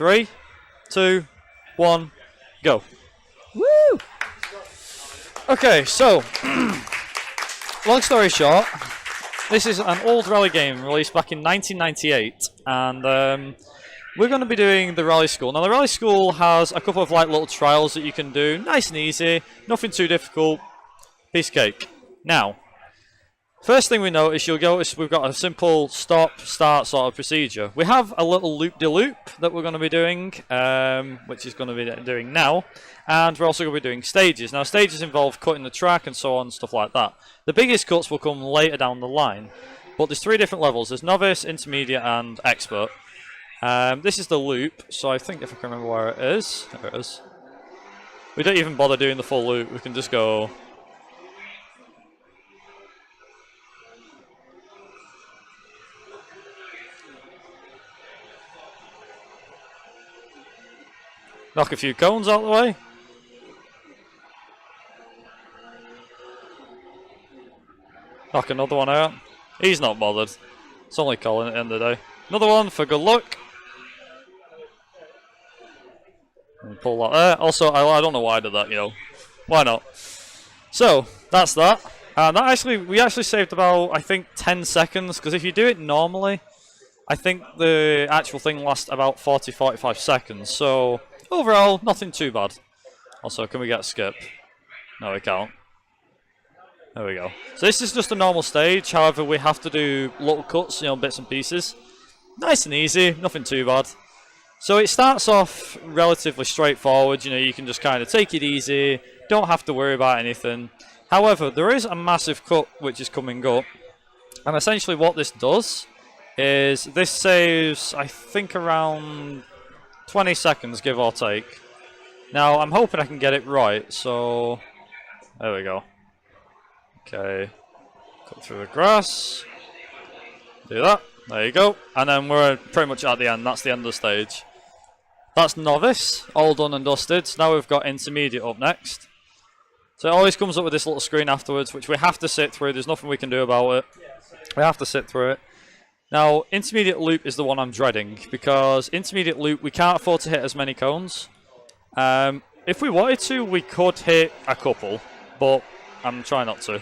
3, 2, 1, go. Woo! Okay, so, long story short, this is an old rally game released back in 1998, and we're going to be doing the rally school. Now, the rally school has a couple of like little trials that you can do, nice and easy, nothing too difficult, piece of cake. Now, first thing we notice, you'll notice we've got a simple stop, start sort of procedure. We have a little loop-de-loop that we're going to be doing, which is going to be doing now, and we're also going to be doing stages. Now, stages involve cutting the track and so on, stuff like that. The biggest cuts will come later down the line, but there's 3 different levels. There's novice, intermediate, and expert. This is the loop, so I think if I can remember where it is, there it is. We don't even bother doing the full loop, we can just go... knock a few cones out of the way. Knock another one out. He's not bothered. It's only Colin at the end of the day. Another one for good luck. And pull that there. Also, I don't know why I did that, you know. Why not? So, that's that. And that we actually saved about, I think, 10 seconds. Because if you do it normally, I think the actual thing lasts about 40-45 seconds. So... overall, nothing too bad. Also, can we get a skip? No, we can't. There we go. So this is just a normal stage. However, we have to do little cuts, you know, bits and pieces. Nice and easy, nothing too bad. So it starts off relatively straightforward. You know, you can just kind of take it easy. Don't have to worry about anything. However, there is a massive cut which is coming up. And essentially what this does is this saves, I think, around 20 seconds, give or take. Now, I'm hoping I can get it right, so... there we go. Okay. Cut through the grass. Do that. There you go. And then we're pretty much at the end. That's the end of the stage. That's novice. All done and dusted. So now we've got intermediate up next. So it always comes up with this little screen afterwards, which we have to sit through. There's nothing we can do about it. We have to sit through it. Now, intermediate loop is the one I'm dreading, because intermediate loop, we can't afford to hit as many cones. If we wanted to, we could hit a couple, but I'm trying not to.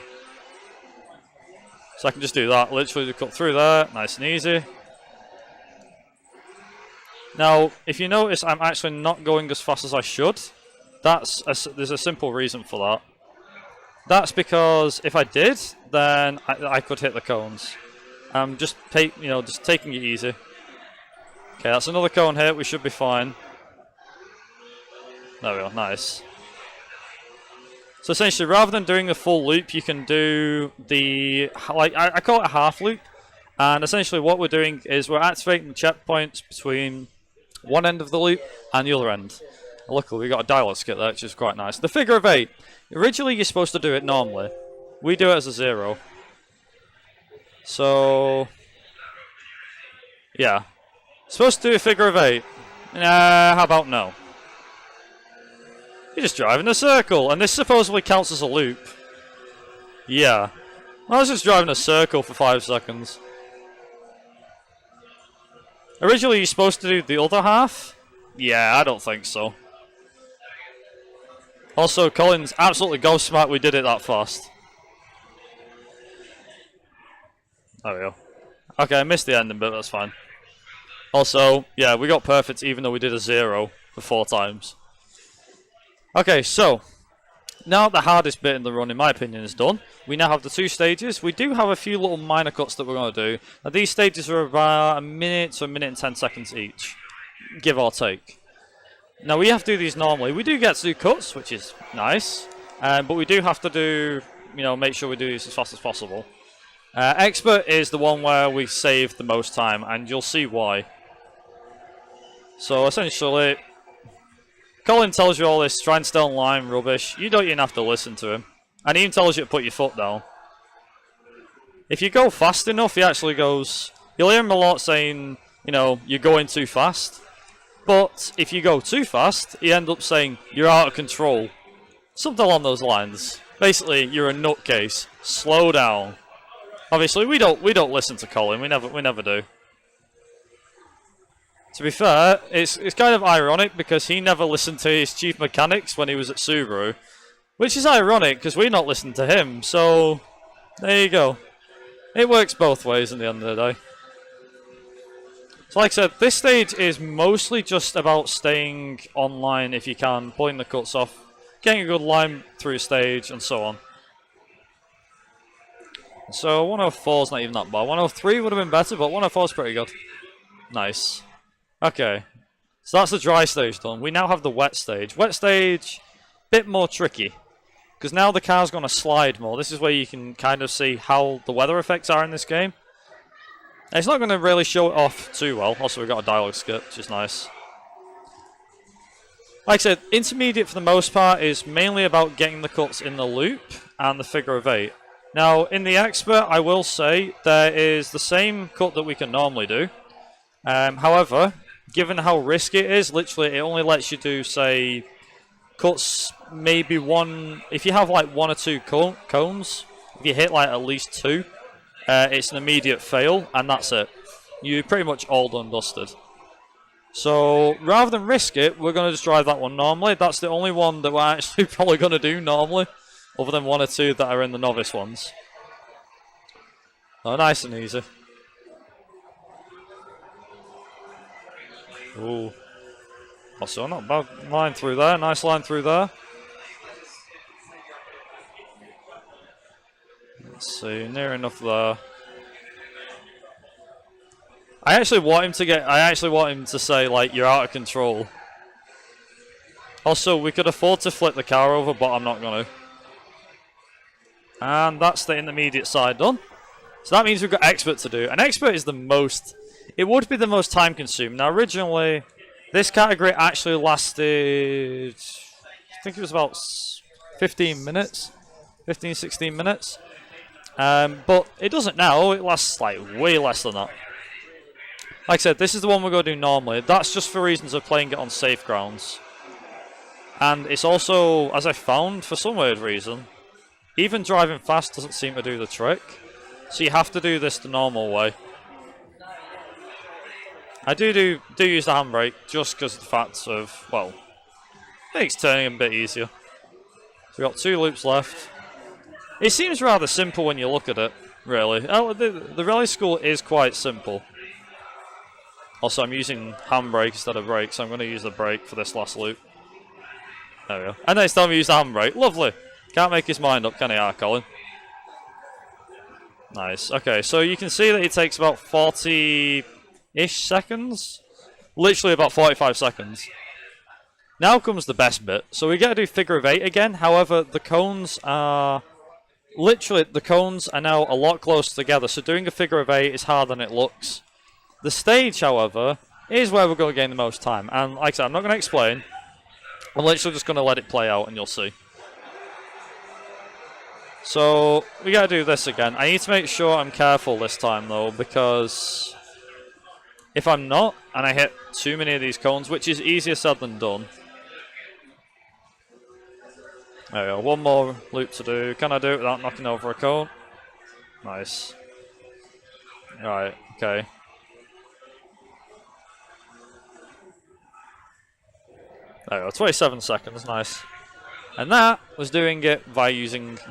So I can just do that, literally cut through there, nice and easy. Now, if you notice, I'm actually not going as fast as I should. There's a simple reason for that. That's because if I did, then I could hit the cones. Just taking it easy. Okay, that's another cone hit. We should be fine. There we go. Nice. So essentially, rather than doing the full loop, you can do the I call it a half loop. And essentially, what we're doing is we're activating the checkpoints between one end of the loop and the other end. Luckily, we got a dialogue skit there, which is quite nice. The figure of 8. Originally, you're supposed to do it normally. We do it as a 0. So, yeah. Supposed to do a figure of 8. How about no? You're just driving a circle, and this supposedly counts as a loop. Yeah. I was just driving a circle for 5 seconds. Originally, you're supposed to do the other half? Yeah, I don't think so. Also, Colin's absolutely gobsmacked we did it that fast. There we go. Okay, I missed the ending bit, that's fine. Also, yeah, we got perfect even though we did a 0 for 4 times. Okay, so, now the hardest bit in the run, in my opinion, is done. We now have the 2 stages. We do have a few little minor cuts that we're going to do. Now, these stages are about a minute to a minute and 10 seconds each, give or take. Now, we have to do these normally. We do get to do cuts, which is nice, but we do have to do, make sure we do these as fast as possible. Expert is the one where we save the most time, and you'll see why. So, essentially, Colin tells you all this, try and stay on line, rubbish. You don't even have to listen to him. And he even tells you to put your foot down. If you go fast enough, he actually goes... You'll hear him a lot saying, you're going too fast. But if you go too fast, he ends up saying, you're out of control. Something along those lines. Basically, you're a nutcase. Slow down. Obviously, we don't listen to Colin. We never do. To be fair, it's kind of ironic because he never listened to his chief mechanics when he was at Subaru. Which is ironic because we not listened to him, so there you go. It works both ways in the end of the day. So like I said, this stage is mostly just about staying online if you can, pulling the cuts off, getting a good line through stage, and so on. So 104 is not even that bad. 103 would have been better, but 104 is pretty good. Nice. Okay, so that's the dry stage done. We now have the wet stage. Wet stage, bit more tricky. Because now the car's going to slide more. This is where you can kind of see how the weather effects are in this game. It's not going to really show it off too well. Also, we've got a dialogue skip, which is nice. Like I said, intermediate for the most part is mainly about getting the cuts in the loop and the figure of 8. Now, in the expert, I will say there is the same cut that we can normally do. However, given how risky it is, literally it only lets you do, say, cuts maybe one. If you have like 1 or 2 cones, if you hit like at least 2, it's an immediate fail, and that's it. You're pretty much all done dusted. So rather than risk it, we're going to just drive that one normally. That's the only one that we're actually probably going to do normally, other than 1 or 2 that are in the novice ones. Oh, nice and easy. Ooh. Also, not bad line through there. Nice line through there. Let's see, near enough there. I actually want him to say, like, you're out of control. Also, we could afford to flip the car over, but I'm not going to. And that's the intermediate side done. So that means we've got expert to do. And expert is the most... It would be the most time consuming. Now, originally, this category actually lasted... I think it was about 15 minutes. 15, 16 minutes. But it doesn't now. It lasts, like, way less than that. Like I said, this is the one we're going to do normally. That's just for reasons of playing it on safe grounds. And it's also, as I found, for some weird reason, even driving fast doesn't seem to do the trick. So you have to do this the normal way. I do use the handbrake just because of the fact of, well, it makes turning a bit easier. So we've got 2 loops left. It seems rather simple when you look at it, really. The rally school is quite simple. Also, I'm using handbrake instead of brake, so I'm going to use the brake for this last loop. There we go. And next time we use the handbrake. Lovely. Can't make his mind up, can he, Colin? Nice. Okay, so you can see that it takes about 40-ish seconds. Literally about 45 seconds. Now comes the best bit. So we get to do figure of 8 again. However, the cones are... Literally, the cones are now a lot closer together. So doing a figure of 8 is harder than it looks. The stage, however, is where we're going to gain the most time. And like I said, I'm not going to explain. I'm literally just going to let it play out and you'll see. So, we got to do this again. I need to make sure I'm careful this time, though, because if I'm not, and I hit too many of these cones, which is easier said than done. There we go, 1 more loop to do. Can I do it without knocking over a cone? Nice. Right, okay. There we go, 27 seconds, nice. And that was doing it by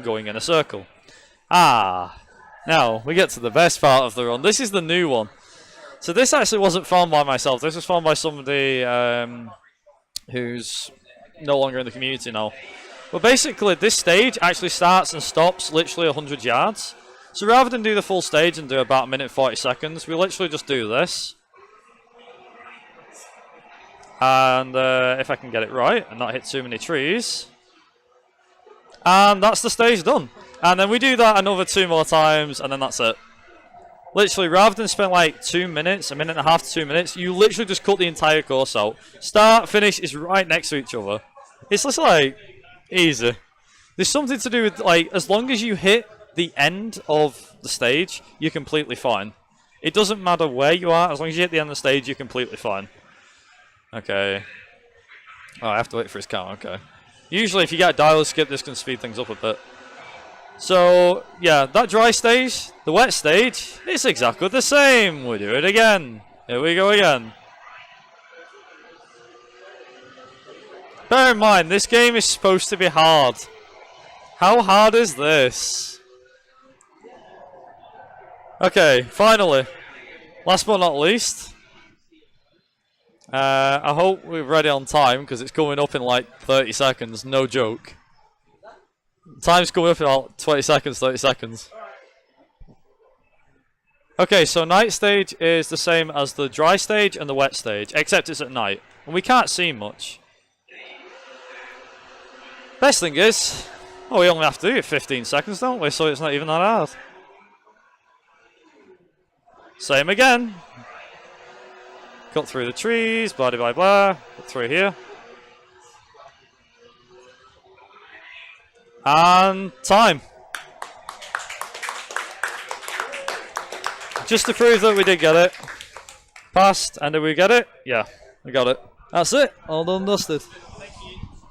going in a circle. Ah, now we get to the best part of the run. This is the new one. So this actually wasn't found by myself. This was found by somebody who's no longer in the community now. But basically, this stage actually starts and stops literally 100 yards. So rather than do the full stage and do about 1 minute 40 seconds, we literally just do this. And if I can get it right and not hit too many trees. And that's the stage done. And then we do that another 2 more times, and then that's it. Literally, rather than spend like 2 minutes, 1.5 minutes to 2 minutes, you literally just cut the entire course out. Start, finish is right next to each other. It's just like, easy. There's something to do with, like, as long as you hit the end of the stage, you're completely fine. It doesn't matter where you are, as long as you hit the end of the stage, you're completely fine. Okay. Oh, I have to wait for his car, okay. Usually if you get a dial skip, this can speed things up a bit. So, yeah, that dry stage, the wet stage, it's exactly the same. We do it again. Here we go again. Bear in mind, this game is supposed to be hard. How hard is this? Okay, finally. Last but not least. I hope we're ready on time because it's coming up in like 30 seconds, no joke. Time's coming up in about 20 seconds, 30 seconds. Okay, so night stage is the same as the dry stage and the wet stage, except it's at night. And we can't see much. Best thing is, oh, we only have to do it 15 seconds, don't we? So it's not even that hard. Same again. Cut through the trees, blah blah blah. Cut through here. And time. Just to prove that we did get it. Passed, and did we get it? Yeah, we got it. That's it. All done, dusted.